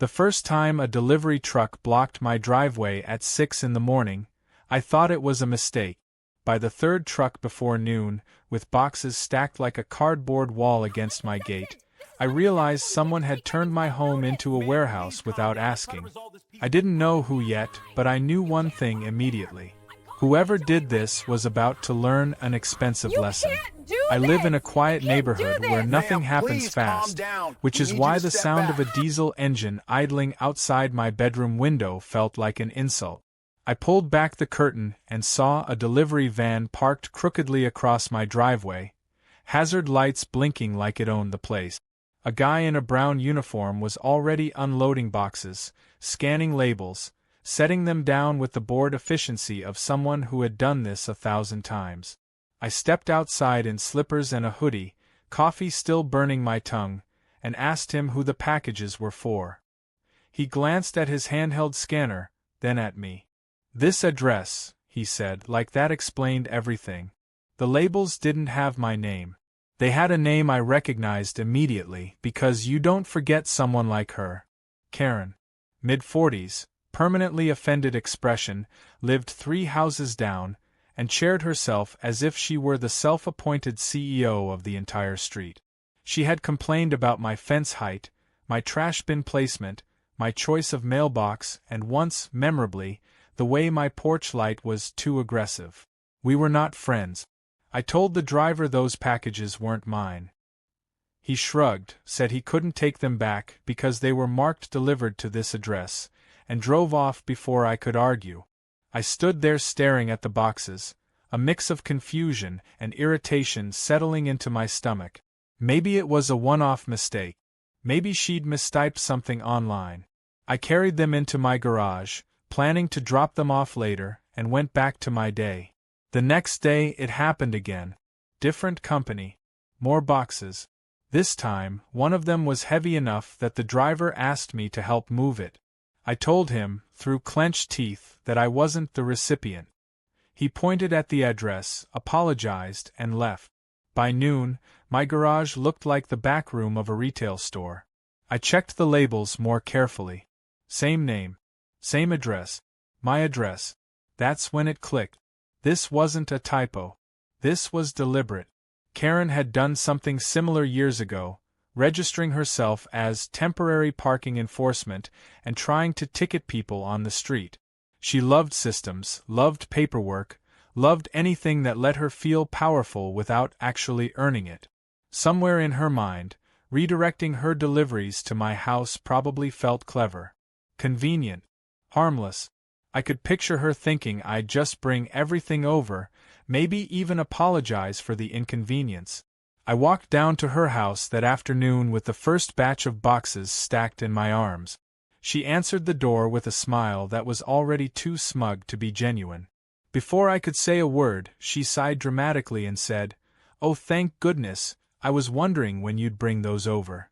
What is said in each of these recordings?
The first time a delivery truck blocked my driveway at 6 in the morning, I thought it was a mistake. By the third truck before noon, with boxes stacked like a cardboard wall against my gate, I realized someone had turned my home into a warehouse without asking. I didn't know who yet, but I knew one thing immediately. Whoever did this was about to learn an expensive lesson. I live in a quiet neighborhood where nothing happens fast, which is why the sound of a diesel engine idling outside my bedroom window felt like an insult. I pulled back the curtain and saw a delivery van parked crookedly across my driveway, hazard lights blinking like it owned the place. A guy in a brown uniform was already unloading boxes, scanning labels, setting them down with the bored efficiency of someone who had done this 1,000 times. I stepped outside in slippers and a hoodie, coffee still burning my tongue, and asked him who the packages were for. He glanced at his handheld scanner, then at me. "This address," he said, like that explained everything. The labels didn't have my name. They had a name I recognized immediately because you don't forget someone like her. Karen. Mid-40s, permanently offended expression, lived 3 houses down, and chaired herself as if she were the self-appointed CEO of the entire street. She had complained about my fence height, my trash bin placement, my choice of mailbox, and once, memorably, the way my porch light was too aggressive. We were not friends. I told the driver those packages weren't mine. He shrugged, said he couldn't take them back because they were marked delivered to this address, and drove off before I could argue. I stood there staring at the boxes, a mix of confusion and irritation settling into my stomach. Maybe it was a one-off mistake. Maybe she'd mistyped something online. I carried them into my garage, planning to drop them off later, and went back to my day. The next day it happened again. Different company. More boxes. This time, one of them was heavy enough that the driver asked me to help move it. I told him, through clenched teeth, that I wasn't the recipient. He pointed at the address, apologized, and left. By noon, my garage looked like the back room of a retail store. I checked the labels more carefully. Same name. Same address. My address. That's when it clicked. This wasn't a typo. This was deliberate. Karen had done something similar years ago, registering herself as temporary parking enforcement and trying to ticket people on the street. She loved systems, loved paperwork, loved anything that let her feel powerful without actually earning it. Somewhere in her mind, redirecting her deliveries to my house probably felt clever. Convenient. Harmless. I could picture her thinking I'd just bring everything over, maybe even apologize for the inconvenience. I walked down to her house that afternoon with the first batch of boxes stacked in my arms. She answered the door with a smile that was already too smug to be genuine. Before I could say a word, she sighed dramatically and said, "Oh, thank goodness, I was wondering when you'd bring those over."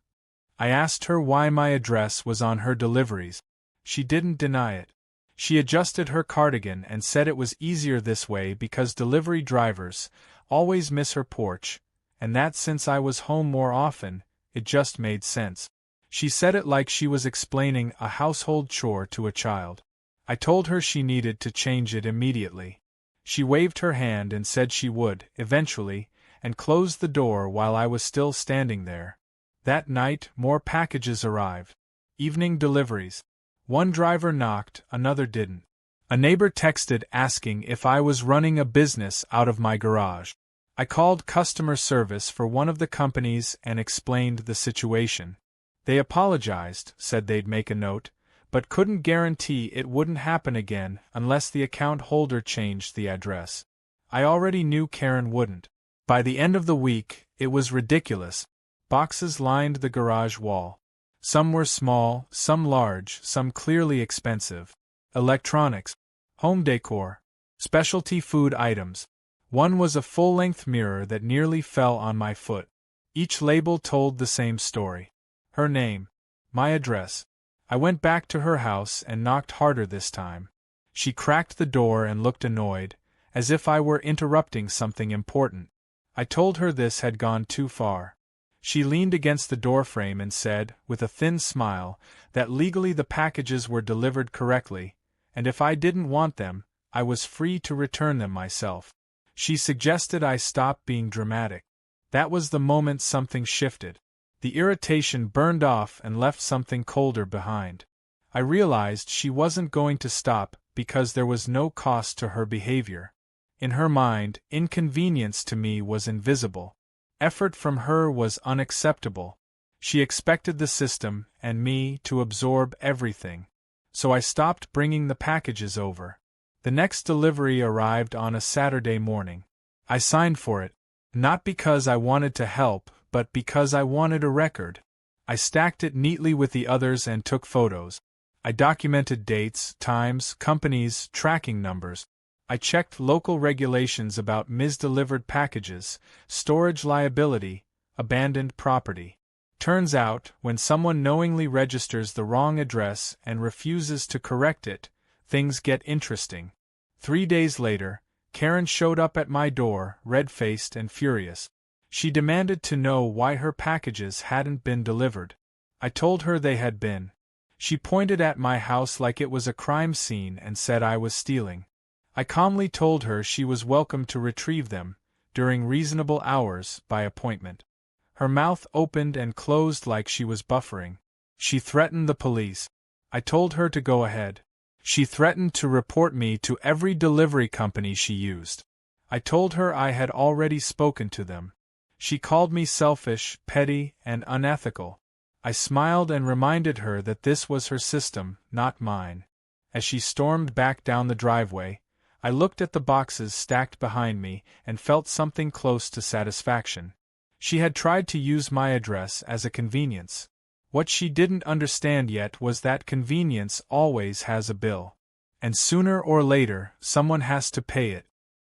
I asked her why my address was on her deliveries. She didn't deny it. She adjusted her cardigan and said it was easier this way because delivery drivers always miss her porch, and that since I was home more often, it just made sense. She said it like she was explaining a household chore to a child. I told her she needed to change it immediately. She waved her hand and said she would, eventually, and closed the door while I was still standing there. That night, more packages arrived. Evening deliveries. One driver knocked, another didn't. A neighbor texted asking if I was running a business out of my garage. I called customer service for one of the companies and explained the situation. They apologized, said they'd make a note, but couldn't guarantee it wouldn't happen again unless the account holder changed the address. I already knew Karen wouldn't. By the end of the week, it was ridiculous. Boxes lined the garage wall. Some were small, some large, some clearly expensive. Electronics, home decor, specialty food items. One was a full-length mirror that nearly fell on my foot. Each label told the same story. Her name. My address. I went back to her house and knocked harder this time. She cracked the door and looked annoyed, as if I were interrupting something important. I told her this had gone too far. She leaned against the doorframe and said, with a thin smile, that legally the packages were delivered correctly, and if I didn't want them, I was free to return them myself. She suggested I stop being dramatic. That was the moment something shifted. The irritation burned off and left something colder behind. I realized she wasn't going to stop because there was no cost to her behavior. In her mind, inconvenience to me was invisible. Effort from her was unacceptable. She expected the system, and me, to absorb everything. So I stopped bringing the packages over. The next delivery arrived on a Saturday morning. I signed for it, not because I wanted to help, but because I wanted a record. I stacked it neatly with the others and took photos. I documented dates, times, companies, tracking numbers. I checked local regulations about misdelivered packages, storage liability, abandoned property. Turns out, when someone knowingly registers the wrong address and refuses to correct it, things get interesting. 3 days later, Karen showed up at my door, red-faced and furious. She demanded to know why her packages hadn't been delivered. I told her they had been. She pointed at my house like it was a crime scene and said I was stealing. I calmly told her she was welcome to retrieve them, during reasonable hours, by appointment. Her mouth opened and closed like she was buffering. She threatened the police. I told her to go ahead. She threatened to report me to every delivery company she used. I told her I had already spoken to them. She called me selfish, petty, and unethical. I smiled and reminded her that this was her system, not mine. As she stormed back down the driveway, I looked at the boxes stacked behind me and felt something close to satisfaction. She had tried to use my address as a convenience. What she didn't understand yet was that convenience always has a bill. And sooner or later, someone has to pay it.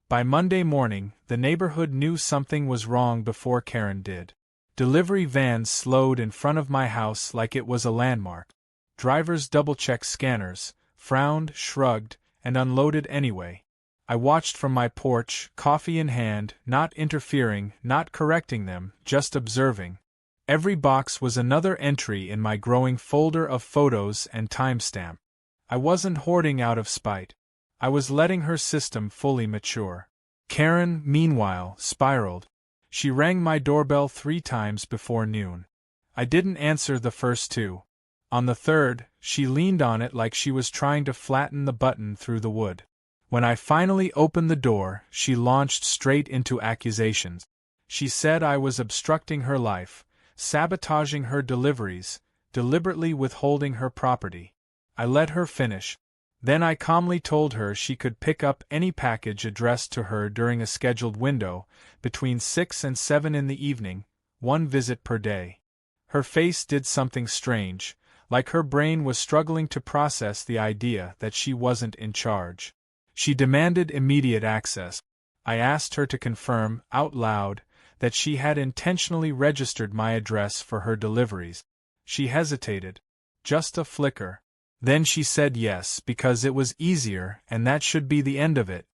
By Monday morning, the neighborhood knew something was wrong before Karen did. Delivery vans slowed in front of my house like it was a landmark. Drivers double-checked scanners, frowned, shrugged, and unloaded anyway. I watched from my porch, coffee in hand, not interfering, not correcting them, just observing. Every box was another entry in my growing folder of photos and timestamp. I wasn't hoarding out of spite. I was letting her system fully mature. Karen, meanwhile, spiraled. She rang my doorbell 3 times before noon. I didn't answer the first 2. On the third, she leaned on it like she was trying to flatten the button through the wood. When I finally opened the door, she launched straight into accusations. She said I was obstructing her life, sabotaging her deliveries, deliberately withholding her property. I let her finish. Then I calmly told her she could pick up any package addressed to her during a scheduled window, between 6 and 7 in the evening, 1 visit per day. Her face did something strange, like her brain was struggling to process the idea that she wasn't in charge. She demanded immediate access. I asked her to confirm, out loud, that she had intentionally registered my address for her deliveries. She hesitated. Just a flicker. Then she said yes because it was easier and that should be the end of it.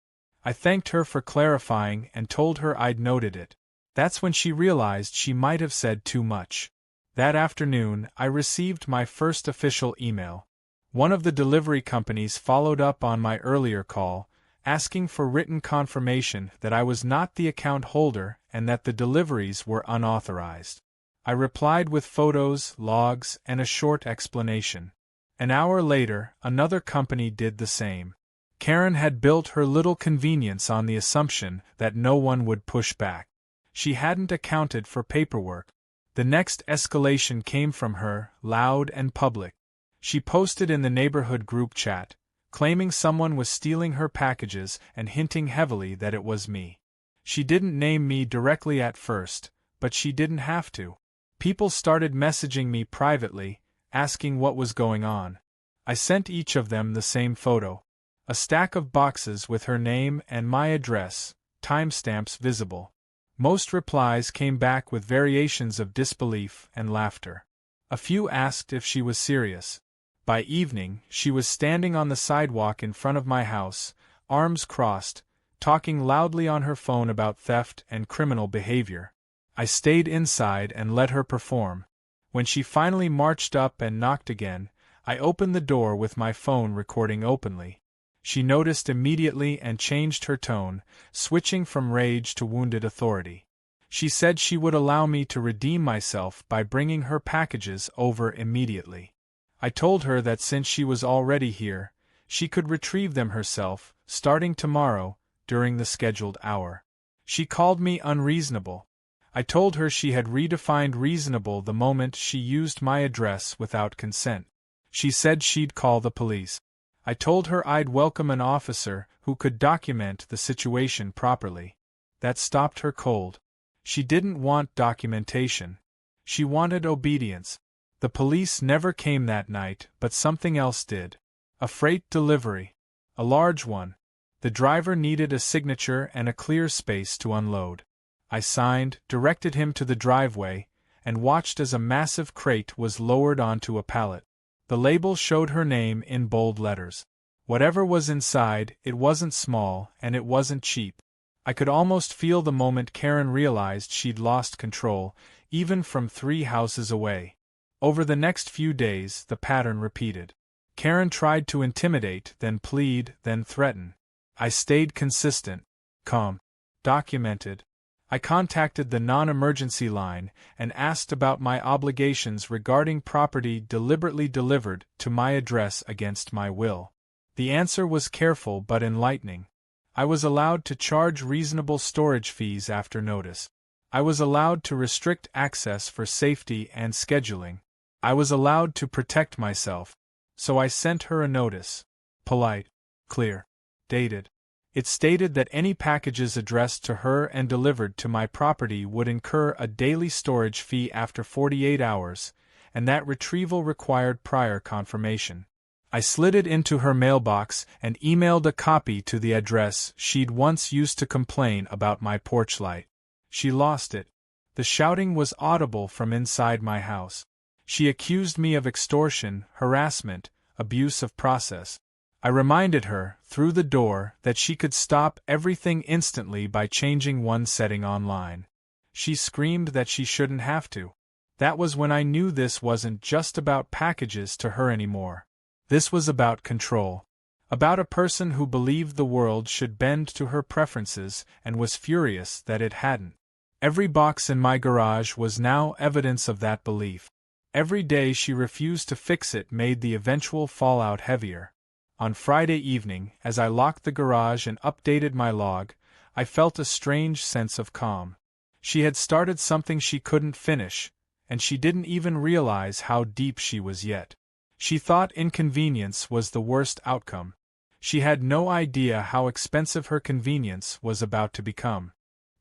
I thanked her for clarifying and told her I'd noted it. That's when she realized she might have said too much. That afternoon, I received my first official email. One of the delivery companies followed up on my earlier call, asking for written confirmation that I was not the account holder and that the deliveries were unauthorized. I replied with photos, logs, and a short explanation. An hour later, another company did the same. Karen had built her little convenience on the assumption that no one would push back. She hadn't accounted for paperwork. The next escalation came from her, loud and public. She posted in the neighborhood group chat, claiming someone was stealing her packages and hinting heavily that it was me. She didn't name me directly at first, but she didn't have to. People started messaging me privately, asking what was going on. I sent each of them the same photo. A stack of boxes with her name and my address, timestamps visible. Most replies came back with variations of disbelief and laughter. A few asked if she was serious. By evening, she was standing on the sidewalk in front of my house, arms crossed, talking loudly on her phone about theft and criminal behavior. I stayed inside and let her perform. When she finally marched up and knocked again, I opened the door with my phone recording openly. She noticed immediately and changed her tone, switching from rage to wounded authority. She said she would allow me to redeem myself by bringing her packages over immediately. I told her that since she was already here, she could retrieve them herself, starting tomorrow, during the scheduled hour. She called me unreasonable. I told her she had redefined reasonable the moment she used my address without consent. She said she'd call the police. I told her I'd welcome an officer who could document the situation properly. That stopped her cold. She didn't want documentation. She wanted obedience. The police never came that night, but something else did. A freight delivery. A large one. The driver needed a signature and a clear space to unload. I signed, directed him to the driveway, and watched as a massive crate was lowered onto a pallet. The label showed her name in bold letters. Whatever was inside, it wasn't small, and it wasn't cheap. I could almost feel the moment Karen realized she'd lost control, even from 3 houses away. Over the next few days, the pattern repeated. Karen tried to intimidate, then plead, then threaten. I stayed consistent, calm, documented. I contacted the non-emergency line and asked about my obligations regarding property deliberately delivered to my address against my will. The answer was careful but enlightening. I was allowed to charge reasonable storage fees after notice. I was allowed to restrict access for safety and scheduling. I was allowed to protect myself. So I sent her a notice. Polite, clear, dated. It stated that any packages addressed to her and delivered to my property would incur a daily storage fee after 48 hours, and that retrieval required prior confirmation. I slid it into her mailbox and emailed a copy to the address she'd once used to complain about my porch light. She lost it. The shouting was audible from inside my house. She accused me of extortion, harassment, abuse of process. I reminded her, through the door, that she could stop everything instantly by changing one setting online. She screamed that she shouldn't have to. That was when I knew this wasn't just about packages to her anymore. This was about control. About a person who believed the world should bend to her preferences and was furious that it hadn't. Every box in my garage was now evidence of that belief. Every day she refused to fix it made the eventual fallout heavier. On Friday evening, as I locked the garage and updated my log, I felt a strange sense of calm. She had started something she couldn't finish, and she didn't even realize how deep she was yet. She thought inconvenience was the worst outcome. She had no idea how expensive her convenience was about to become.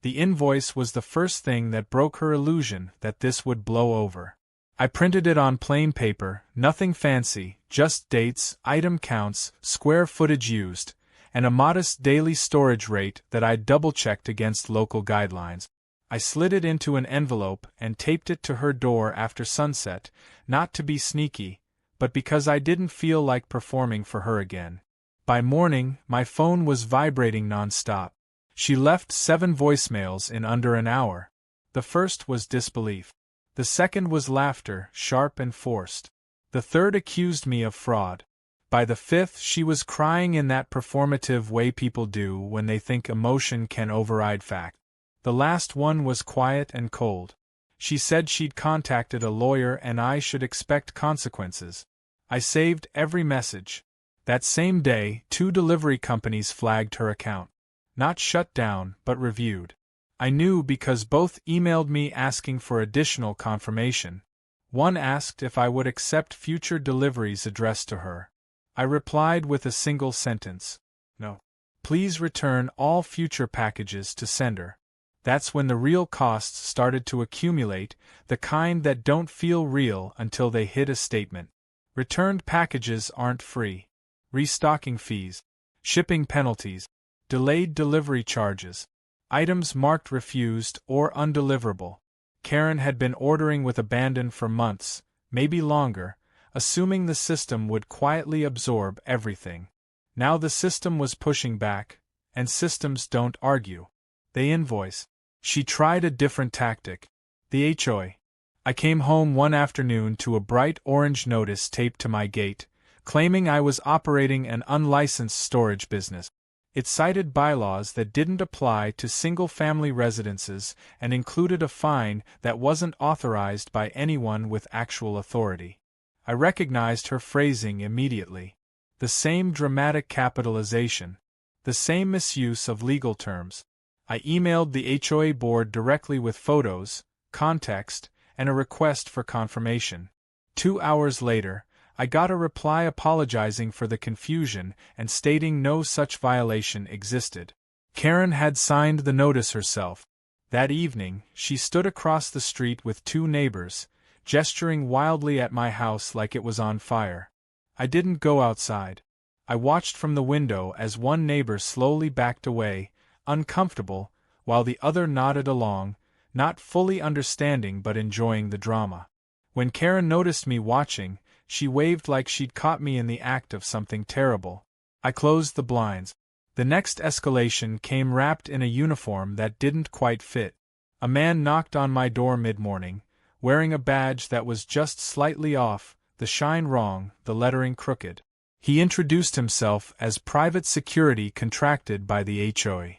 The invoice was the first thing that broke her illusion that this would blow over. I printed it on plain paper, nothing fancy, just dates, item counts, square footage used, and a modest daily storage rate that I'd double-checked against local guidelines. I slid it into an envelope and taped it to her door after sunset, not to be sneaky, but because I didn't feel like performing for her again. By morning, my phone was vibrating non-stop. She left 7 voicemails in under an hour. The first was disbelief. The second was laughter, sharp and forced. The third accused me of fraud. By the 5th, she was crying in that performative way people do when they think emotion can override fact. The last one was quiet and cold. She said she'd contacted a lawyer and I should expect consequences. I saved every message. That same day, 2 delivery companies flagged her account. Not shut down, but reviewed. I knew because both emailed me asking for additional confirmation. One asked if I would accept future deliveries addressed to her. I replied with a single sentence. No. Please return all future packages to sender. That's when the real costs started to accumulate, the kind that don't feel real until they hit a statement. Returned packages aren't free. Restocking fees. Shipping penalties. Delayed delivery charges. Items marked refused or undeliverable. Karen had been ordering with abandon for months, maybe longer, assuming the system would quietly absorb everything. Now the system was pushing back, and systems don't argue. They invoice. She tried a different tactic. The HOA. I came home one afternoon to a bright orange notice taped to my gate, claiming I was operating an unlicensed storage business. It cited bylaws that didn't apply to single-family residences and included a fine that wasn't authorized by anyone with actual authority. I recognized her phrasing immediately. The same dramatic capitalization. The same misuse of legal terms. I emailed the HOA board directly with photos, context, and a request for confirmation. 2 hours later, I got a reply apologizing for the confusion and stating no such violation existed. Karen had signed the notice herself. That evening, she stood across the street with 2 neighbors, gesturing wildly at my house like it was on fire. I didn't go outside. I watched from the window as one neighbor slowly backed away, uncomfortable, while the other nodded along, not fully understanding but enjoying the drama. When Karen noticed me watching, she waved like she'd caught me in the act of something terrible. I closed the blinds. The next escalation came wrapped in a uniform that didn't quite fit. A man knocked on my door mid-morning, wearing a badge that was just slightly off, the shine wrong, the lettering crooked. He introduced himself as private security contracted by the HOA.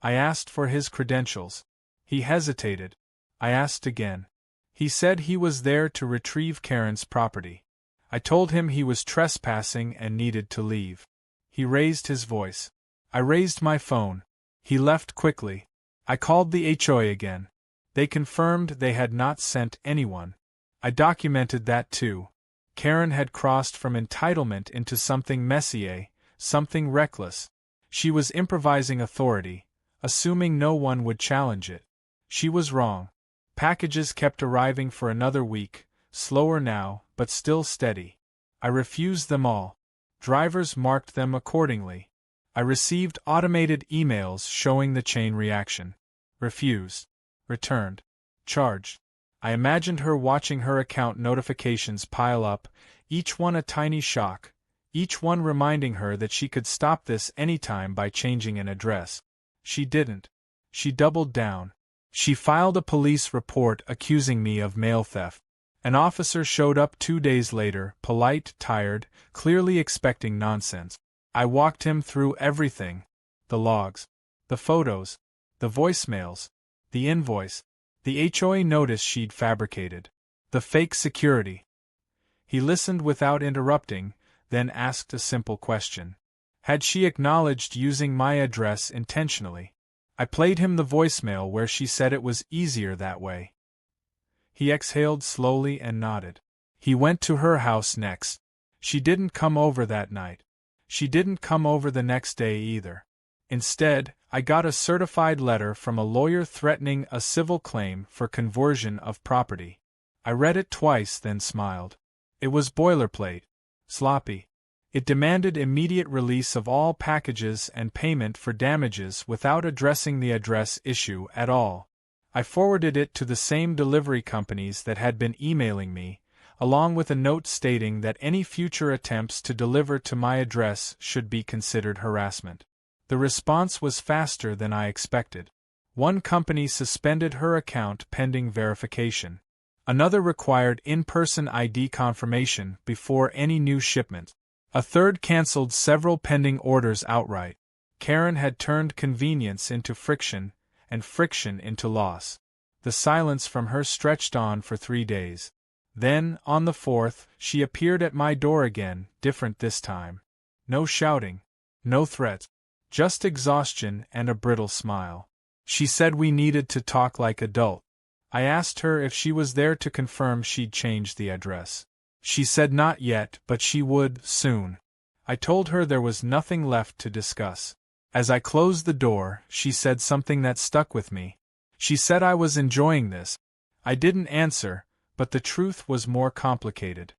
I asked for his credentials. He hesitated. I asked again. He said he was there to retrieve Karen's property. I told him he was trespassing and needed to leave. He raised his voice. I raised my phone. He left quickly. I called the HOA again. They confirmed they had not sent anyone. I documented that too. Karen had crossed from entitlement into something messier, something reckless. She was improvising authority, assuming no one would challenge it. She was wrong. Packages kept arriving for another week, slower now, but still steady. I refused them all. Drivers marked them accordingly. I received automated emails showing the chain reaction. Refused. Returned. Charged. I imagined her watching her account notifications pile up, each one a tiny shock, each one reminding her that she could stop this anytime by changing an address. She didn't. She doubled down. She filed a police report accusing me of mail theft. An officer showed up 2 days later, polite, tired, clearly expecting nonsense. I walked him through everything. The logs. The photos. The voicemails. The invoice. The HOA notice she'd fabricated. The fake security. He listened without interrupting, then asked a simple question. Had she acknowledged using my address intentionally? I played him the voicemail where she said it was easier that way. He exhaled slowly and nodded. He went to her house next. She didn't come over that night. She didn't come over the next day either. Instead, I got a certified letter from a lawyer threatening a civil claim for conversion of property. I read it twice, then smiled. It was boilerplate. Sloppy. It demanded immediate release of all packages and payment for damages without addressing the address issue at all. I forwarded it to the same delivery companies that had been emailing me, along with a note stating that any future attempts to deliver to my address should be considered harassment. The response was faster than I expected. One company suspended her account pending verification. Another required in-person ID confirmation before any new shipment. A third canceled several pending orders outright. Karen had turned convenience into friction, and friction into loss. The silence from her stretched on for 3 days. Then, on the 4th, she appeared at my door again, different this time. No shouting. No threats. Just exhaustion and a brittle smile. She said we needed to talk like adults. I asked her if she was there to confirm she'd changed the address. She said not yet, but she would, soon. I told her there was nothing left to discuss. As I closed the door, she said something that stuck with me. She said I was enjoying this. I didn't answer, but the truth was more complicated.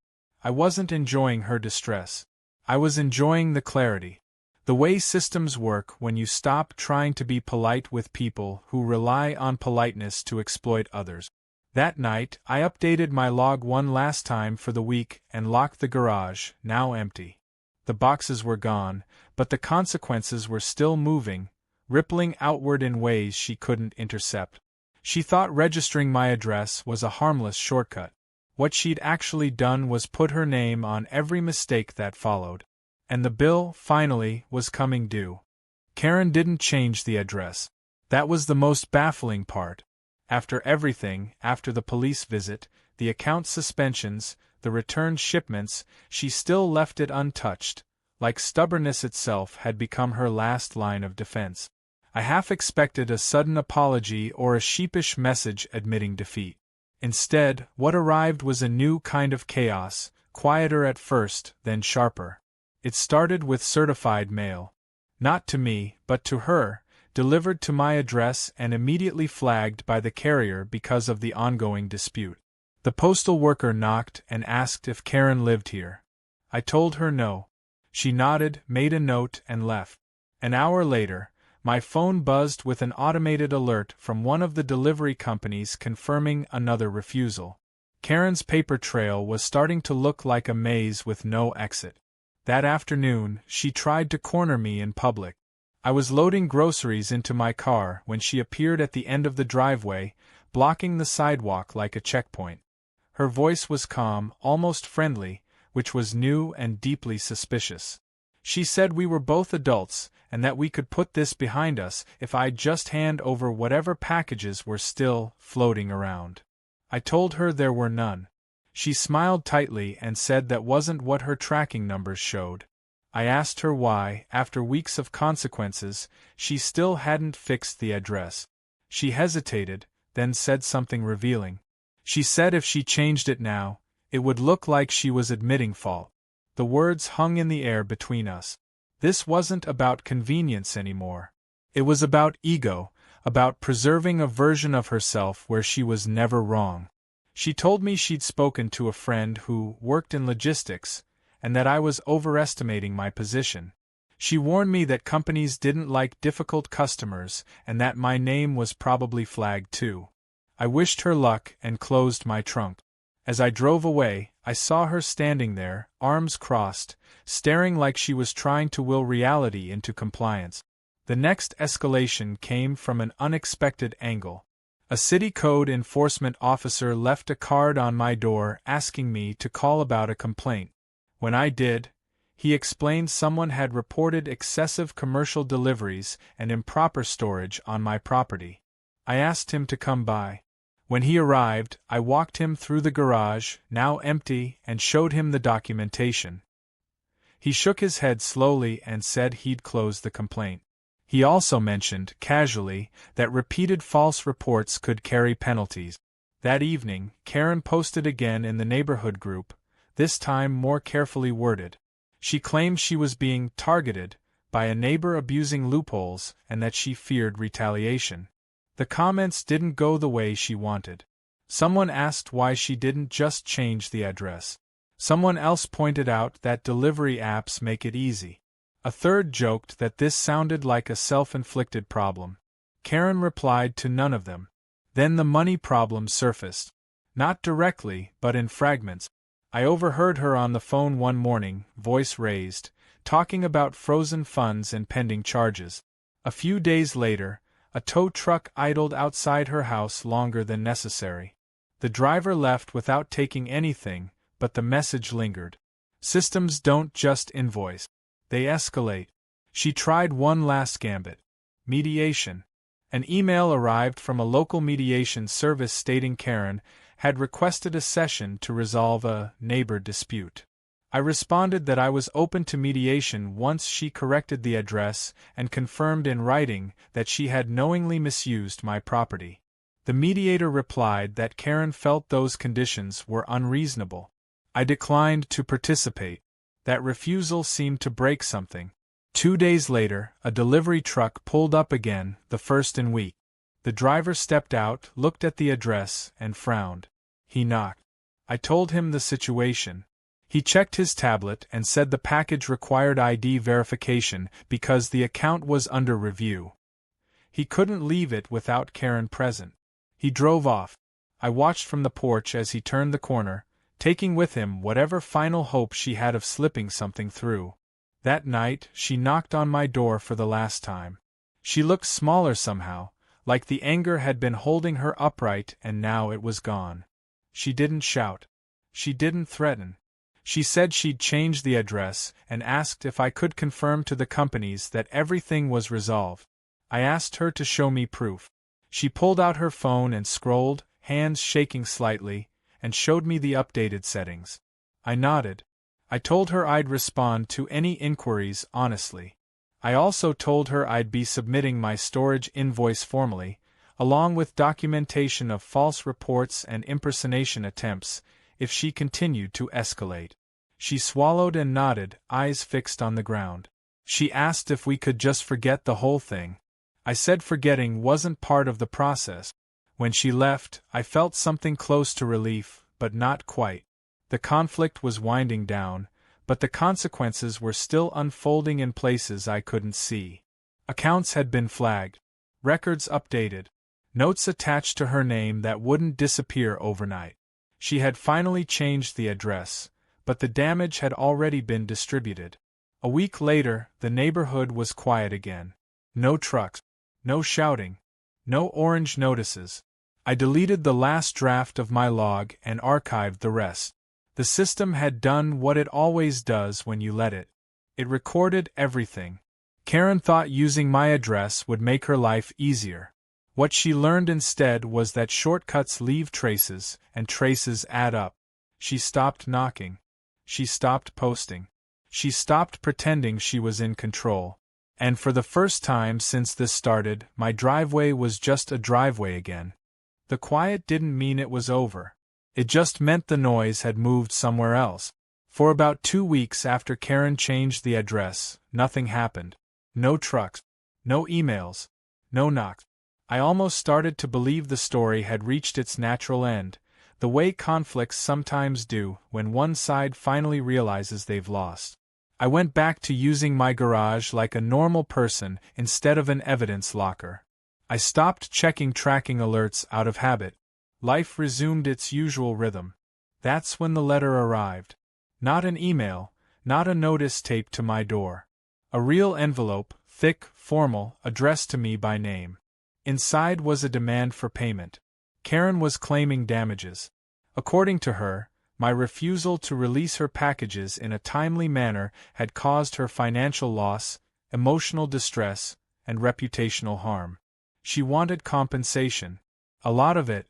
I wasn't enjoying her distress. I was enjoying the clarity. The way systems work when you stop trying to be polite with people who rely on politeness to exploit others. That night, I updated my log one last time for the week and locked the garage, now empty. The boxes were gone, but the consequences were still moving, rippling outward in ways she couldn't intercept. She thought registering my address was a harmless shortcut. What she'd actually done was put her name on every mistake that followed. And the bill, finally, was coming due. Karen didn't change the address. That was the most baffling part. After everything, after the police visit, the account suspensions, the returned shipments, she still left it untouched, like stubbornness itself had become her last line of defense. I half expected a sudden apology or a sheepish message admitting defeat. Instead, what arrived was a new kind of chaos, quieter at first, then sharper. It started with certified mail. Not to me, but to her, delivered to my address and immediately flagged by the carrier because of the ongoing dispute. The postal worker knocked and asked if Karen lived here. I told her no. She nodded, made a note, and left. An hour later, my phone buzzed with an automated alert from one of the delivery companies confirming another refusal. Karen's paper trail was starting to look like a maze with no exit. That afternoon, she tried to corner me in public. I was loading groceries into my car when she appeared at the end of the driveway, blocking the sidewalk like a checkpoint. Her voice was calm, almost friendly, which was new and deeply suspicious. She said we were both adults, and that we could put this behind us if I'd just hand over whatever packages were still floating around. I told her there were none. She smiled tightly and said that wasn't what her tracking numbers showed. I asked her why, after weeks of consequences, she still hadn't fixed the address. She hesitated, then said something revealing. She said if she changed it now, it would look like she was admitting fault. The words hung in the air between us. This wasn't about convenience anymore. It was about ego, about preserving a version of herself where she was never wrong. She told me she'd spoken to a friend who worked in logistics, and that I was overestimating my position. She warned me that companies didn't like difficult customers and that my name was probably flagged too. I wished her luck and closed my trunk. As I drove away, I saw her standing there, arms crossed, staring like she was trying to will reality into compliance. The next escalation came from an unexpected angle. A city code enforcement officer left a card on my door asking me to call about a complaint. When I did, he explained someone had reported excessive commercial deliveries and improper storage on my property. I asked him to come by. When he arrived, I walked him through the garage, now empty, and showed him the documentation. He shook his head slowly and said he'd close the complaint. He also mentioned, casually, that repeated false reports could carry penalties. That evening, Karen posted again in the neighborhood group, this time more carefully worded. She claimed she was being targeted by a neighbor abusing loopholes and that she feared retaliation. The comments didn't go the way she wanted. Someone asked why she didn't just change the address. Someone else pointed out that delivery apps make it easy. A third joked that this sounded like a self-inflicted problem. Karen replied to none of them. Then the money problem surfaced. Not directly, but in fragments. I overheard her on the phone one morning, voice raised, talking about frozen funds and pending charges. A few days later, a tow truck idled outside her house longer than necessary. The driver left without taking anything, but the message lingered. Systems don't just invoice. They escalate. She tried one last gambit. Mediation. An email arrived from a local mediation service stating Karen had requested a session to resolve a neighbor dispute. I responded that I was open to mediation once she corrected the address and confirmed in writing that she had knowingly misused my property. The mediator replied that Karen felt those conditions were unreasonable. I declined to participate. That refusal seemed to break something. 2 days later, a delivery truck pulled up again, the first in week. The driver stepped out, looked at the address, and frowned. He knocked. I told him the situation. He checked his tablet and said the package required ID verification because the account was under review. He couldn't leave it without Karen present. He drove off. I watched from the porch as he turned the corner, taking with him whatever final hope she had of slipping something through. That night, she knocked on my door for the last time. She looked smaller somehow, like the anger had been holding her upright and now it was gone. She didn't shout. She didn't threaten. She said she'd changed the address and asked if I could confirm to the companies that everything was resolved. I asked her to show me proof. She pulled out her phone and scrolled, hands shaking slightly, and showed me the updated settings. I nodded. I told her I'd respond to any inquiries honestly. I also told her I'd be submitting my storage invoice formally, along with documentation of false reports and impersonation attempts, if she continued to escalate. She swallowed and nodded, eyes fixed on the ground. She asked if we could just forget the whole thing. I said forgetting wasn't part of the process. When she left, I felt something close to relief, but not quite. The conflict was winding down, but the consequences were still unfolding in places I couldn't see. Accounts had been flagged, records updated, notes attached to her name that wouldn't disappear overnight. She had finally changed the address, but the damage had already been distributed. A week later, the neighborhood was quiet again. No trucks, no shouting, no orange notices. I deleted the last draft of my log and archived the rest. The system had done what it always does when you let it. It recorded everything. Karen thought using my address would make her life easier. What she learned instead was that shortcuts leave traces, and traces add up. She stopped knocking. She stopped posting. She stopped pretending she was in control. And for the first time since this started, my driveway was just a driveway again. The quiet didn't mean it was over. It just meant the noise had moved somewhere else. For about 2 weeks after Karen changed the address, nothing happened. No trucks, no emails, no knocks. I almost started to believe the story had reached its natural end, the way conflicts sometimes do when one side finally realizes they've lost. I went back to using my garage like a normal person instead of an evidence locker. I stopped checking tracking alerts out of habit. Life resumed its usual rhythm. That's when the letter arrived. Not an email, not a notice taped to my door. A real envelope, thick, formal, addressed to me by name. Inside was a demand for payment. Karen was claiming damages. According to her, my refusal to release her packages in a timely manner had caused her financial loss, emotional distress, and reputational harm. She wanted compensation. A lot of it.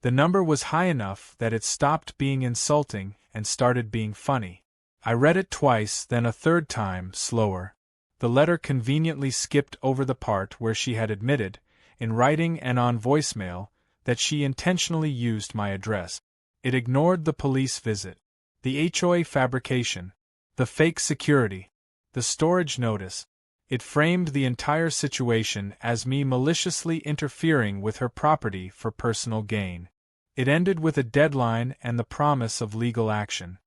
The number was high enough that it stopped being insulting and started being funny. I read it twice, then a third time, slower. The letter conveniently skipped over the part where she had admitted, in writing and on voicemail, that she intentionally used my address. It ignored the police visit, the HOA fabrication, the fake security, the storage notice. It framed the entire situation as me maliciously interfering with her property for personal gain. It ended with a deadline and the promise of legal action.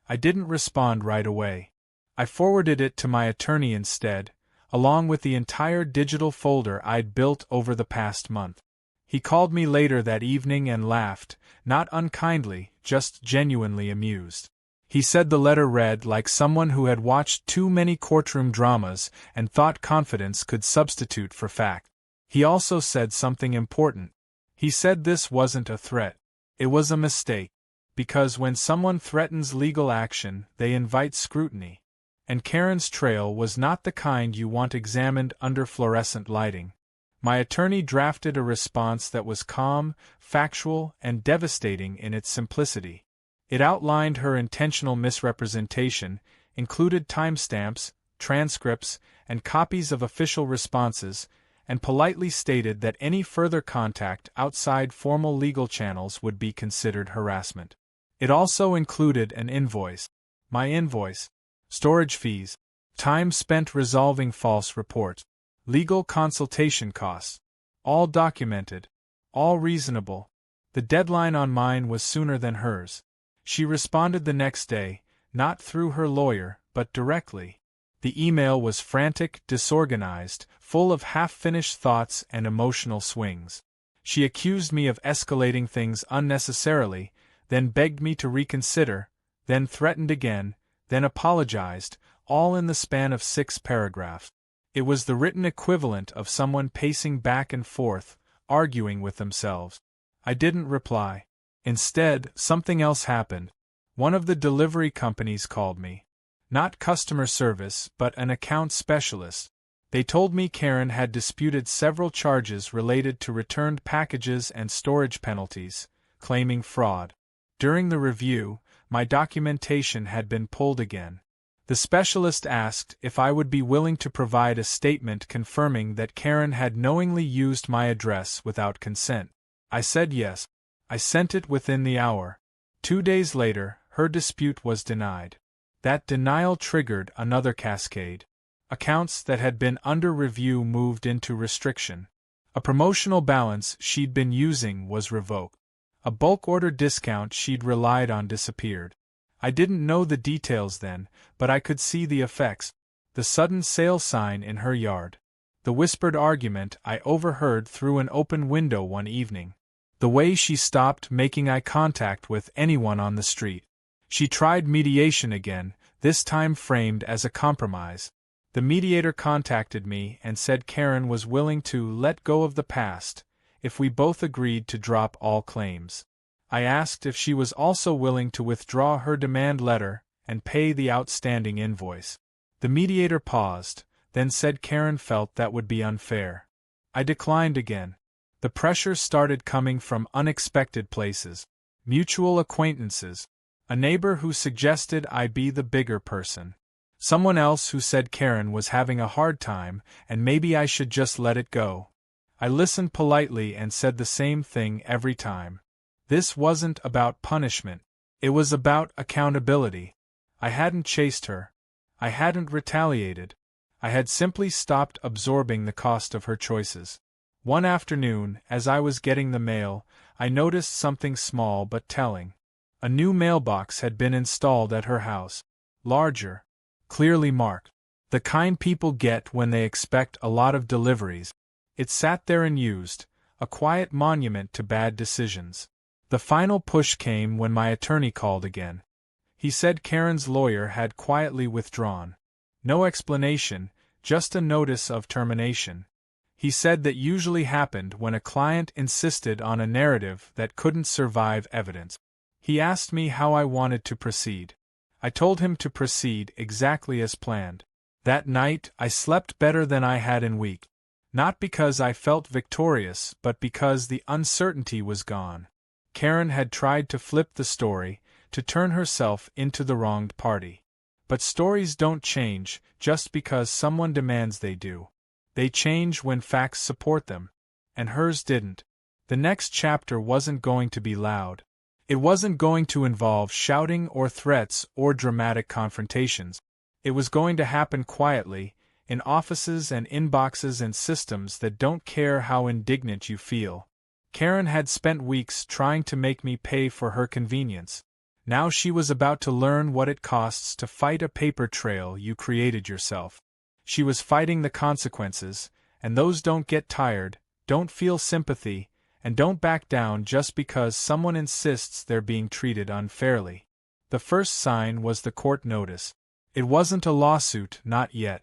I didn't respond right away. I forwarded it to my attorney instead, along with the entire digital folder I'd built over the past month. He called me later that evening and laughed, not unkindly, just genuinely amused. He said the letter read like someone who had watched too many courtroom dramas and thought confidence could substitute for fact. He also said something important. He said this wasn't a threat. It was a mistake. Because when someone threatens legal action, they invite scrutiny. And Karen's trail was not the kind you want examined under fluorescent lighting. My attorney drafted a response that was calm, factual, and devastating in its simplicity. It outlined her intentional misrepresentation, included timestamps, transcripts, and copies of official responses, and politely stated that any further contact outside formal legal channels would be considered harassment. It also included an invoice. My invoice. Storage fees. Time spent resolving false reports. Legal consultation costs. All documented. All reasonable. The deadline on mine was sooner than hers. She responded the next day, not through her lawyer, but directly. The email was frantic, disorganized, full of half-finished thoughts and emotional swings. She accused me of escalating things unnecessarily, then begged me to reconsider, then threatened again, then apologized, all in the span of 6 paragraphs. It was the written equivalent of someone pacing back and forth, arguing with themselves. I didn't reply. Instead, something else happened. One of the delivery companies called me. Not customer service, but an account specialist. They told me Karen had disputed several charges related to returned packages and storage penalties, claiming fraud. During the review, my documentation had been pulled again. The specialist asked if I would be willing to provide a statement confirming that Karen had knowingly used my address without consent. I said yes. I sent it within the hour. 2 days later, her dispute was denied. That denial triggered another cascade. Accounts that had been under review moved into restriction. A promotional balance she'd been using was revoked. A bulk order discount she'd relied on disappeared. I didn't know the details then, but I could see the effects. The sudden sale sign in her yard. The whispered argument I overheard through an open window one evening. The way she stopped making eye contact with anyone on the street. She tried mediation again, this time framed as a compromise. The mediator contacted me and said Karen was willing to let go of the past, if we both agreed to drop all claims. I asked if she was also willing to withdraw her demand letter and pay the outstanding invoice. The mediator paused, then said Karen felt that would be unfair. I declined again. The pressure started coming from unexpected places. Mutual acquaintances. A neighbor who suggested I be the bigger person. Someone else who said Karen was having a hard time and maybe I should just let it go. I listened politely and said the same thing every time. This wasn't about punishment. It was about accountability. I hadn't chased her. I hadn't retaliated. I had simply stopped absorbing the cost of her choices. One afternoon, as I was getting the mail, I noticed something small but telling. A new mailbox had been installed at her house. Larger. Clearly marked. The kind people get when they expect a lot of deliveries. It sat there unused, a quiet monument to bad decisions. The final push came when my attorney called again. He said Karen's lawyer had quietly withdrawn. No explanation, just a notice of termination. He said that usually happened when a client insisted on a narrative that couldn't survive evidence. He asked me how I wanted to proceed. I told him to proceed exactly as planned. That night, I slept better than I had in weeks. Not because I felt victorious, but because the uncertainty was gone. Karen had tried to flip the story, to turn herself into the wronged party. But stories don't change just because someone demands they do. They change when facts support them. And hers didn't. The next chapter wasn't going to be loud. It wasn't going to involve shouting or threats or dramatic confrontations. It was going to happen quietly, in offices and inboxes and systems that don't care how indignant you feel. Karen had spent weeks trying to make me pay for her convenience. Now she was about to learn what it costs to fight a paper trail you created yourself. She was fighting the consequences, and those don't get tired, don't feel sympathy, and don't back down just because someone insists they're being treated unfairly. The first sign was the court notice. It wasn't a lawsuit, not yet.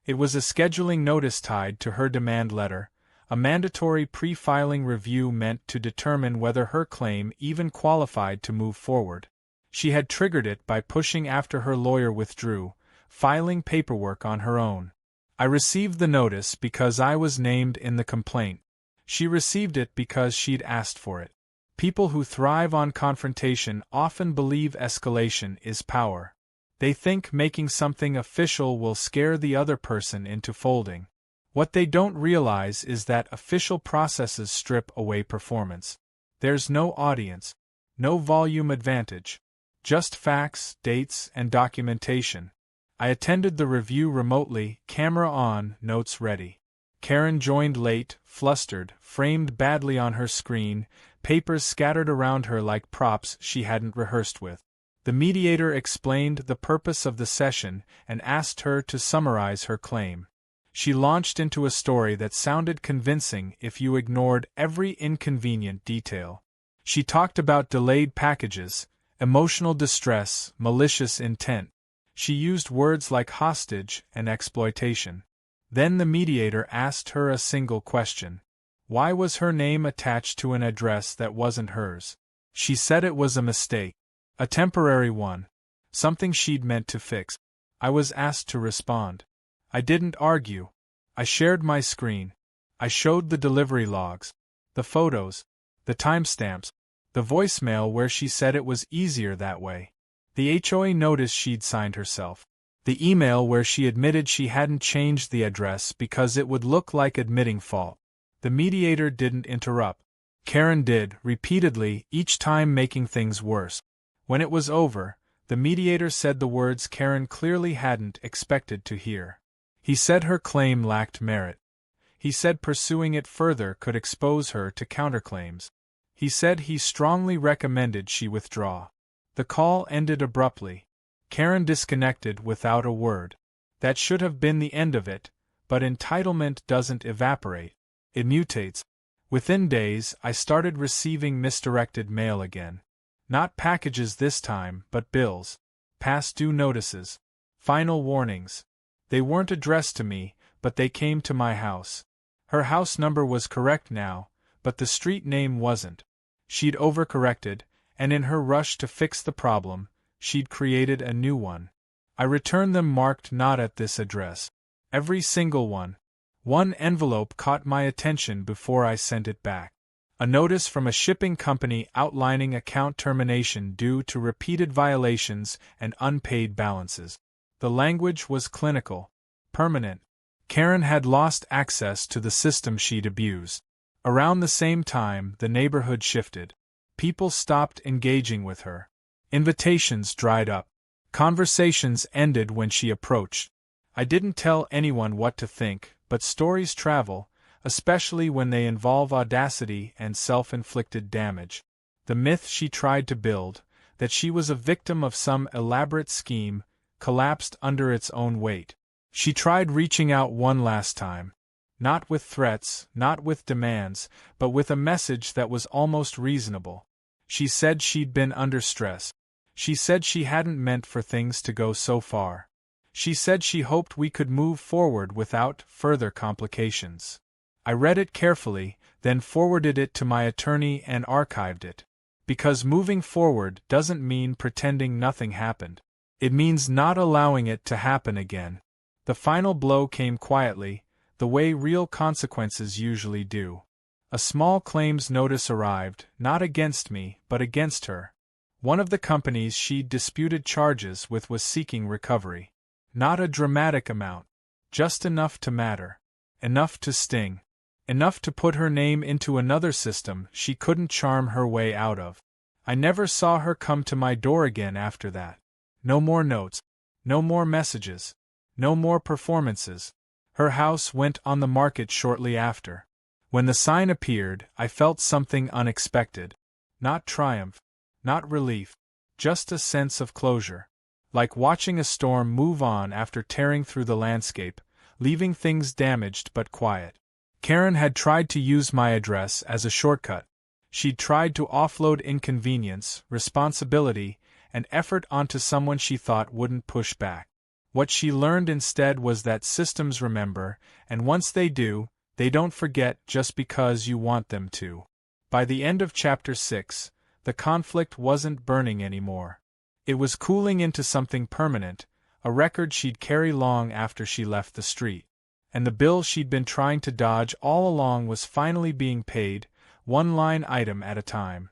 It was a scheduling notice tied to her demand letter, a mandatory pre-filing review meant to determine whether her claim even qualified to move forward. She had triggered it by pushing after her lawyer withdrew, filing paperwork on her own. I received the notice because I was named in the complaint. She received it because she'd asked for it. People who thrive on confrontation often believe escalation is power. They think making something official will scare the other person into folding. What they don't realize is that official processes strip away performance. There's no audience, no volume advantage. Just facts, dates, and documentation. I attended the review remotely, camera on, notes ready. Karen joined late, flustered, framed badly on her screen, papers scattered around her like props she hadn't rehearsed with. The mediator explained the purpose of the session and asked her to summarize her claim. She launched into a story that sounded convincing if you ignored every inconvenient detail. She talked about delayed packages, emotional distress, malicious intent. She used words like hostage and exploitation. Then the mediator asked her a single question. Why was her name attached to an address that wasn't hers? She said it was a mistake. A temporary one. Something she'd meant to fix. I was asked to respond. I didn't argue. I shared my screen. I showed the delivery logs, the photos, the timestamps, the voicemail where she said it was easier that way, the HOA notice she'd signed herself, the email where she admitted she hadn't changed the address because it would look like admitting fault. The mediator didn't interrupt. Karen did, repeatedly, each time making things worse. When it was over, the mediator said the words Karen clearly hadn't expected to hear. He said her claim lacked merit. He said pursuing it further could expose her to counterclaims. He said he strongly recommended she withdraw. The call ended abruptly. Karen disconnected without a word. That should have been the end of it, but entitlement doesn't evaporate. It mutates. Within days, I started receiving misdirected mail again. Not packages this time, but bills. Past due notices. Final warnings. They weren't addressed to me, but they came to my house. Her house number was correct now, but the street name wasn't. She'd overcorrected, and in her rush to fix the problem, she'd created a new one. I returned them marked not at this address. Every single one. One envelope caught my attention before I sent it back. A notice from a shipping company outlining account termination due to repeated violations and unpaid balances. The language was clinical, permanent. Karen had lost access to the system she'd abused. Around the same time, the neighborhood shifted. People stopped engaging with her. Invitations dried up. Conversations ended when she approached. I didn't tell anyone what to think, but stories travel, especially when they involve audacity and self-inflicted damage. The myth she tried to build, that she was a victim of some elaborate scheme, collapsed under its own weight. She tried reaching out one last time. Not with threats, not with demands, but with a message that was almost reasonable. She said she'd been under stress. She said she hadn't meant for things to go so far. She said she hoped we could move forward without further complications. I read it carefully, then forwarded it to my attorney and archived it. Because moving forward doesn't mean pretending nothing happened. It means not allowing it to happen again. The final blow came quietly, the way real consequences usually do. A small claims notice arrived, not against me, but against her. One of the companies she'd disputed charges with was seeking recovery. Not a dramatic amount. Just enough to matter. Enough to sting. Enough to put her name into another system she couldn't charm her way out of. I never saw her come to my door again after that. No more notes. No more messages. No more performances. Her house went on the market shortly after. When the sign appeared, I felt something unexpected. Not triumph. Not relief. Just a sense of closure. Like watching a storm move on after tearing through the landscape, leaving things damaged but quiet. Karen had tried to use my address as a shortcut. She'd tried to offload inconvenience, responsibility, and effort onto someone she thought wouldn't push back. What she learned instead was that systems remember, and once they do, they don't forget just because you want them to. By the end of Chapter 6, the conflict wasn't burning anymore. It was cooling into something permanent, a record she'd carry long after she left the street. And the bill she'd been trying to dodge all along was finally being paid, one line item at a time.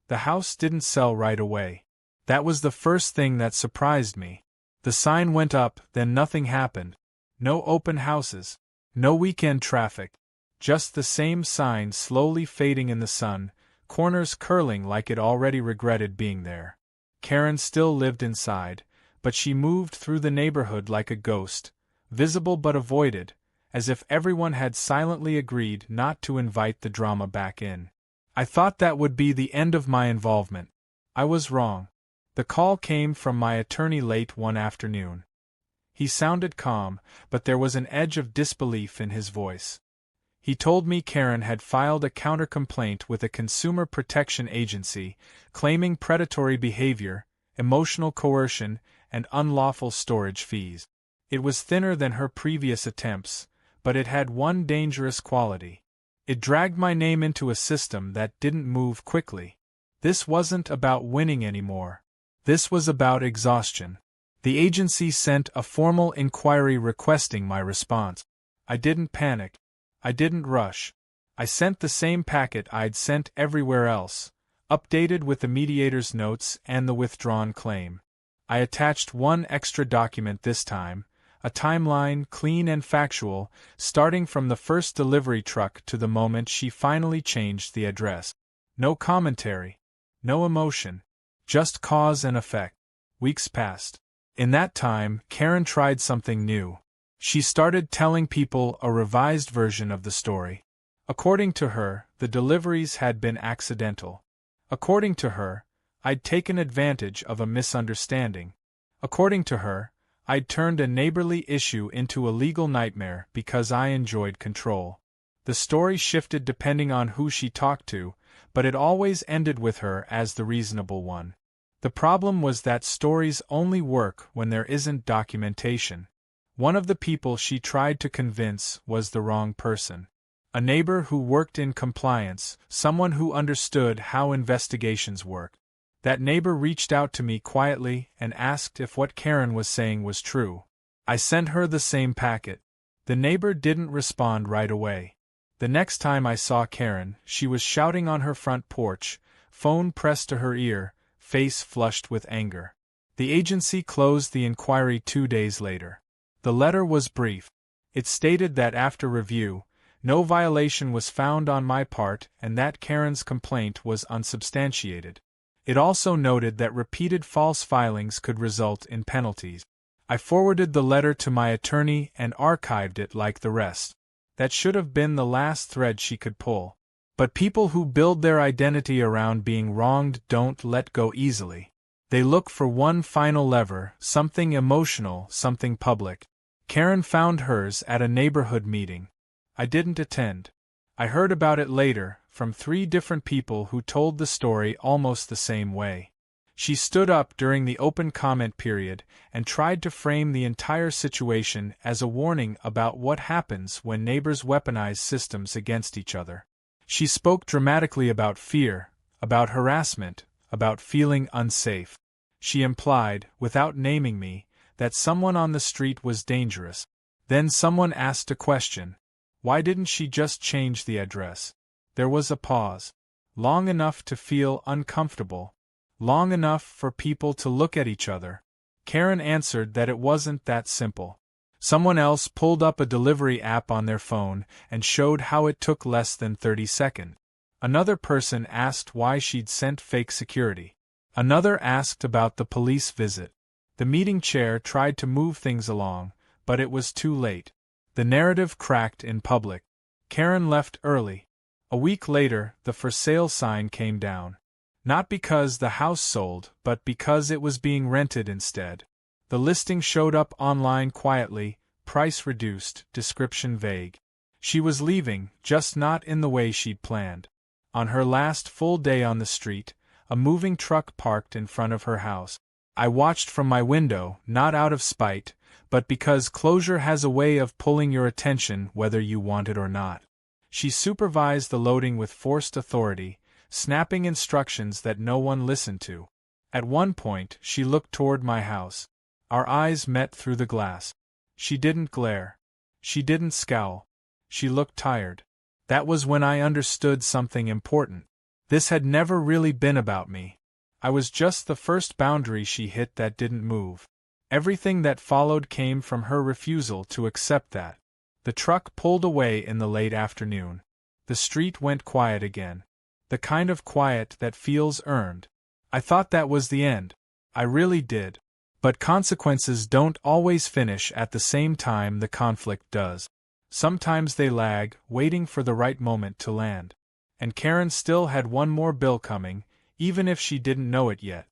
The house didn't sell right away. That was the first thing that surprised me. The sign went up, then nothing happened. No open houses. No weekend traffic. Just the same sign slowly fading in the sun, corners curling like it already regretted being there. Karen still lived inside, but she moved through the neighborhood like a ghost, visible but avoided, as if everyone had silently agreed not to invite the drama back in. I thought that would be the end of my involvement. I was wrong. The call came from my attorney late one afternoon. He sounded calm, but there was an edge of disbelief in his voice. He told me Karen had filed a counter-complaint with a consumer protection agency, claiming predatory behavior, emotional coercion, and unlawful storage fees. It was thinner than her previous attempts, but it had one dangerous quality. It dragged my name into a system that didn't move quickly. This wasn't about winning anymore. This was about exhaustion. The agency sent a formal inquiry requesting my response. I didn't panic. I didn't rush. I sent the same packet I'd sent everywhere else, updated with the mediator's notes and the withdrawn claim. I attached one extra document this time, a timeline clean and factual, starting from the first delivery truck to the moment she finally changed the address. No commentary. No emotion. Just cause and effect. Weeks passed. In that time, Karen tried something new. She started telling people a revised version of the story. According to her, the deliveries had been accidental. According to her, I'd taken advantage of a misunderstanding. According to her, I'd turned a neighborly issue into a legal nightmare because I enjoyed control. The story shifted depending on who she talked to, but it always ended with her as the reasonable one. The problem was that stories only work when there isn't documentation. One of the people she tried to convince was the wrong person. A neighbor who worked in compliance, someone who understood how investigations work. That neighbor reached out to me quietly and asked if what Karen was saying was true. I sent her the same packet. The neighbor didn't respond right away. The next time I saw Karen, she was shouting on her front porch, phone pressed to her ear, face flushed with anger. The agency closed the inquiry 2 days later. The letter was brief. It stated that after review, no violation was found on my part and that Karen's complaint was unsubstantiated. It also noted that repeated false filings could result in penalties. I forwarded the letter to my attorney and archived it like the rest. That should have been the last thread she could pull. But people who build their identity around being wronged don't let go easily. They look for one final lever, something emotional, something public. Karen found hers at a neighborhood meeting. I didn't attend. I heard about it later, from 3 different people who told the story almost the same way. She stood up during the open comment period and tried to frame the entire situation as a warning about what happens when neighbors weaponize systems against each other. She spoke dramatically about fear, about harassment, about feeling unsafe. She implied, without naming me, that someone on the street was dangerous. Then someone asked a question. Why didn't she just change the address? There was a pause. Long enough to feel uncomfortable. Long enough for people to look at each other. Karen answered that it wasn't that simple. Someone else pulled up a delivery app on their phone and showed how it took less than 30 seconds. Another person asked why she'd sent fake security. Another asked about the police visit. The meeting chair tried to move things along, but it was too late. The narrative cracked in public. Karen left early. A week later, the for sale sign came down. Not because the house sold, but because it was being rented instead. The listing showed up online quietly, price reduced, description vague. She was leaving, just not in the way she'd planned. On her last full day on the street, a moving truck parked in front of her house. I watched from my window, not out of spite, but because closure has a way of pulling your attention whether you want it or not. She supervised the loading with forced authority, snapping instructions that no one listened to. At one point, she looked toward my house. Our eyes met through the glass. She didn't glare. She didn't scowl. She looked tired. That was when I understood something important. This had never really been about me. I was just the first boundary she hit that didn't move. Everything that followed came from her refusal to accept that. The truck pulled away in the late afternoon. The street went quiet again. The kind of quiet that feels earned. I thought that was the end. I really did. But consequences don't always finish at the same time the conflict does. Sometimes they lag, waiting for the right moment to land. And Karen still had one more bill coming, even if she didn't know it yet.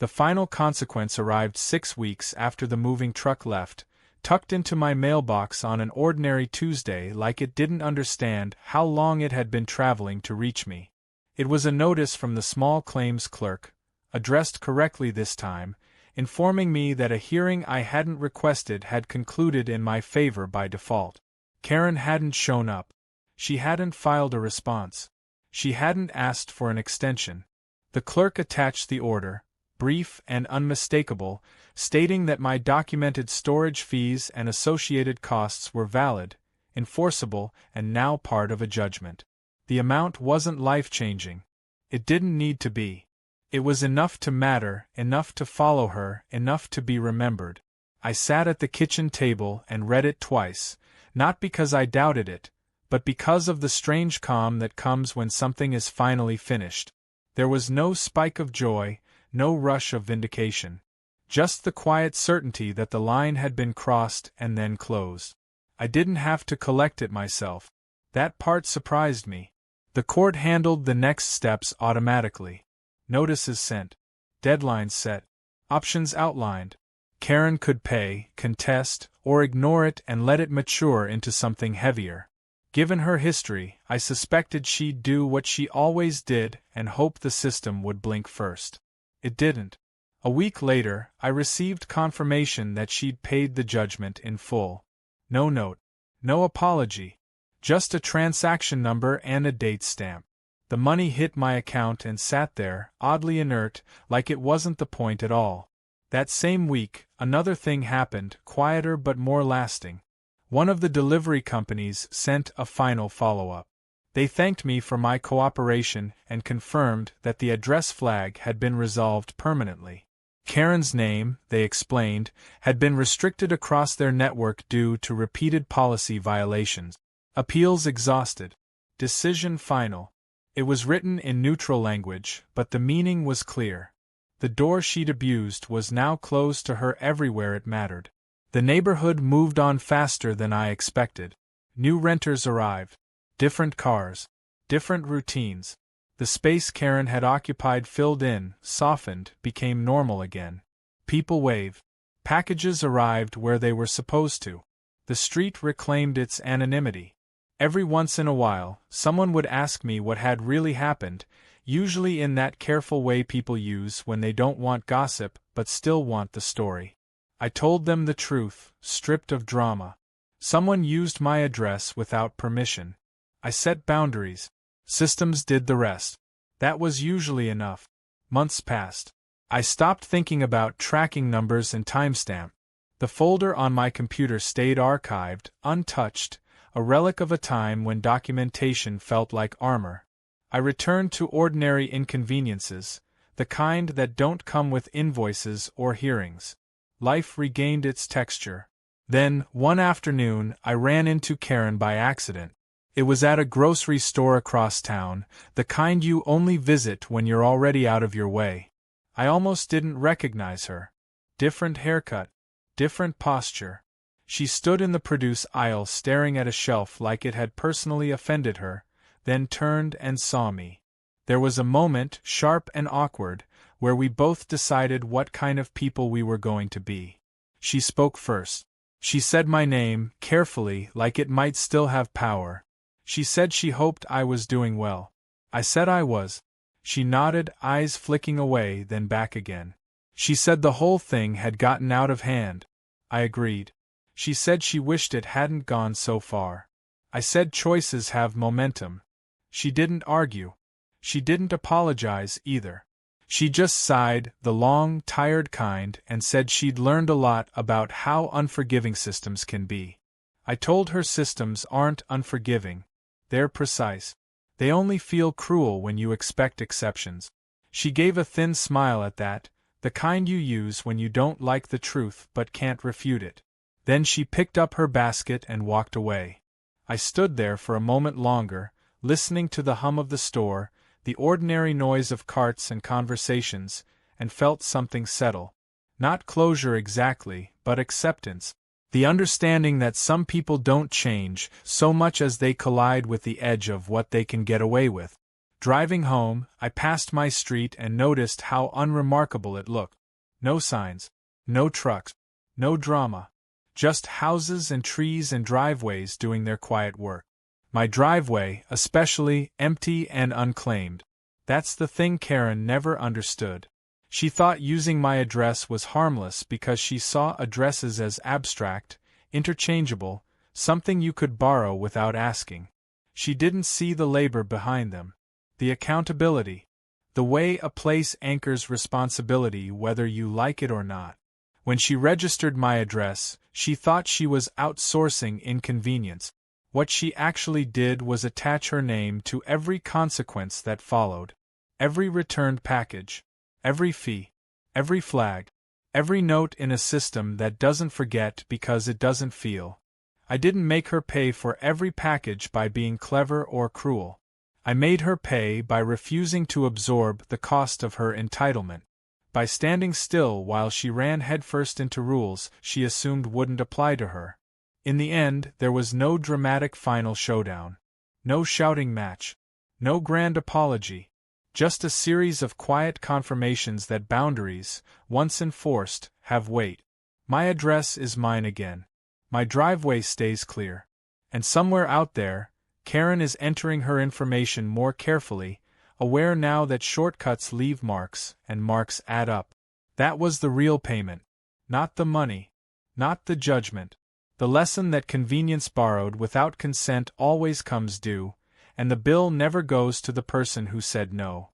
The final consequence arrived 6 weeks after the moving truck left, tucked into my mailbox on an ordinary Tuesday like it didn't understand how long it had been traveling to reach me. It was a notice from the small claims clerk, addressed correctly this time, informing me that a hearing I hadn't requested had concluded in my favor by default. Karen hadn't shown up. She hadn't filed a response. She hadn't asked for an extension. The clerk attached the order, brief and unmistakable, stating that my documented storage fees and associated costs were valid, enforceable, and now part of a judgment. The amount wasn't life-changing. It didn't need to be. It was enough to matter, enough to follow her, enough to be remembered. I sat at the kitchen table and read it twice, not because I doubted it, but because of the strange calm that comes when something is finally finished. There was no spike of joy, no rush of vindication. Just the quiet certainty that the line had been crossed and then closed. I didn't have to collect it myself. That part surprised me. The court handled the next steps automatically. Notices sent. Deadlines set. Options outlined. Karen could pay, contest, or ignore it and let it mature into something heavier. Given her history, I suspected she'd do what she always did and hope the system would blink first. It didn't. A week later, I received confirmation that she'd paid the judgment in full. No note. No apology. Just a transaction number and a date stamp. The money hit my account and sat there, oddly inert, like it wasn't the point at all. That same week, another thing happened, quieter but more lasting. One of the delivery companies sent a final follow-up. They thanked me for my cooperation and confirmed that the address flag had been resolved permanently. Karen's name, they explained, had been restricted across their network due to repeated policy violations. Appeals exhausted. Decision final. It was written in neutral language, but the meaning was clear. The door she'd abused was now closed to her everywhere it mattered. The neighborhood moved on faster than I expected. New renters arrived. Different cars. Different routines. The space Karen had occupied filled in, softened, became normal again. People waved. Packages arrived where they were supposed to. The street reclaimed its anonymity. Every once in a while, someone would ask me what had really happened, usually in that careful way people use when they don't want gossip but still want the story. I told them the truth, stripped of drama. Someone used my address without permission. I set boundaries. Systems did the rest. That was usually enough. Months passed. I stopped thinking about tracking numbers and timestamp. The folder on my computer stayed archived, untouched, a relic of a time when documentation felt like armor. I returned to ordinary inconveniences, the kind that don't come with invoices or hearings. Life regained its texture. Then, one afternoon, I ran into Karen by accident. It was at a grocery store across town, the kind you only visit when you're already out of your way. I almost didn't recognize her. Different haircut. Different posture. She stood in the produce aisle staring at a shelf like it had personally offended her, then turned and saw me. There was a moment, sharp and awkward, where we both decided what kind of people we were going to be. She spoke first. She said my name, carefully, like it might still have power. She said she hoped I was doing well. I said I was. She nodded, eyes flicking away, then back again. She said the whole thing had gotten out of hand. I agreed. She said she wished it hadn't gone so far. I said choices have momentum. She didn't argue. She didn't apologize, either. She just sighed, the long, tired kind, and said she'd learned a lot about how unforgiving systems can be. I told her systems aren't unforgiving. They're precise. They only feel cruel when you expect exceptions. She gave a thin smile at that, the kind you use when you don't like the truth but can't refute it. Then she picked up her basket and walked away. I stood there for a moment longer, listening to the hum of the store, the ordinary noise of carts and conversations, and felt something settle. Not closure exactly, but acceptance. The understanding that some people don't change so much as they collide with the edge of what they can get away with. Driving home, I passed my street and noticed how unremarkable it looked. No signs. No trucks. No drama. Just houses and trees and driveways doing their quiet work. My driveway, especially, empty and unclaimed. That's the thing Karen never understood. She thought using my address was harmless because she saw addresses as abstract, interchangeable, something you could borrow without asking. She didn't see the labor behind them. The accountability. The way a place anchors responsibility whether you like it or not. When she registered my address, she thought she was outsourcing inconvenience. What she actually did was attach her name to every consequence that followed. Every returned package. Every fee. Every flag. Every note in a system that doesn't forget because it doesn't feel. I didn't make her pay for every package by being clever or cruel. I made her pay by refusing to absorb the cost of her entitlement. By standing still while she ran headfirst into rules she assumed wouldn't apply to her. In the end, there was no dramatic final showdown. No shouting match. No grand apology. Just a series of quiet confirmations that boundaries, once enforced, have weight. My address is mine again. My driveway stays clear. And somewhere out there, Karen is entering her information more carefully, aware now that shortcuts leave marks, and marks add up. That was the real payment. Not the money. Not the judgment. The lesson that convenience borrowed without consent always comes due, and the bill never goes to the person who said no.